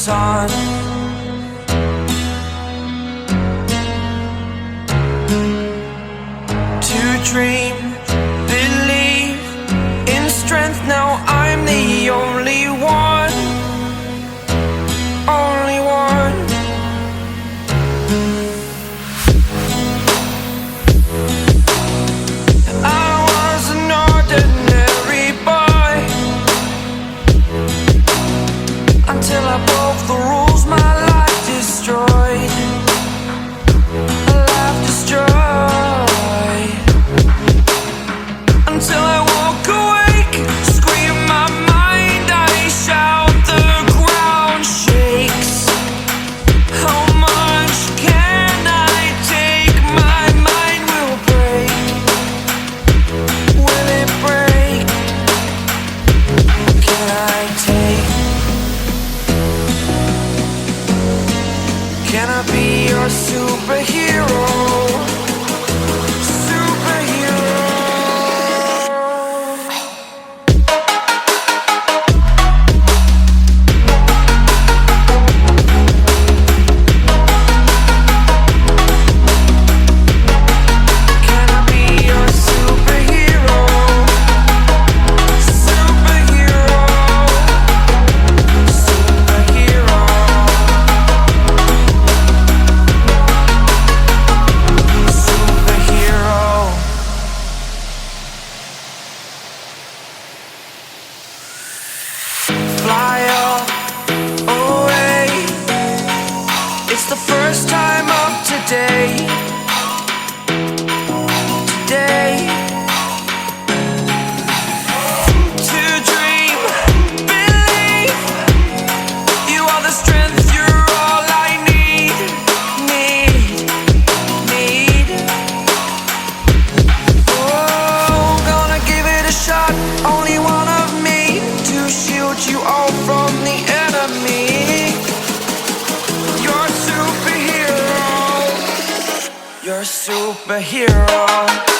sun. To dream, believe in strength. Now I'm the only one, only one. I was an ordinary boy until I broke the rules. My life destroyed, life destroyed. Until I walk awake, scream my mind, I shout, the ground shakes. How much can I take? My mind will break. Will it break? Can I take? Can I be your superhero? It's the first time of today, today. To dream, believe, you are the strength, you're all I need. Oh, gonna give it a shot, only one of me, to shield you all from the enemy. You're a superhero.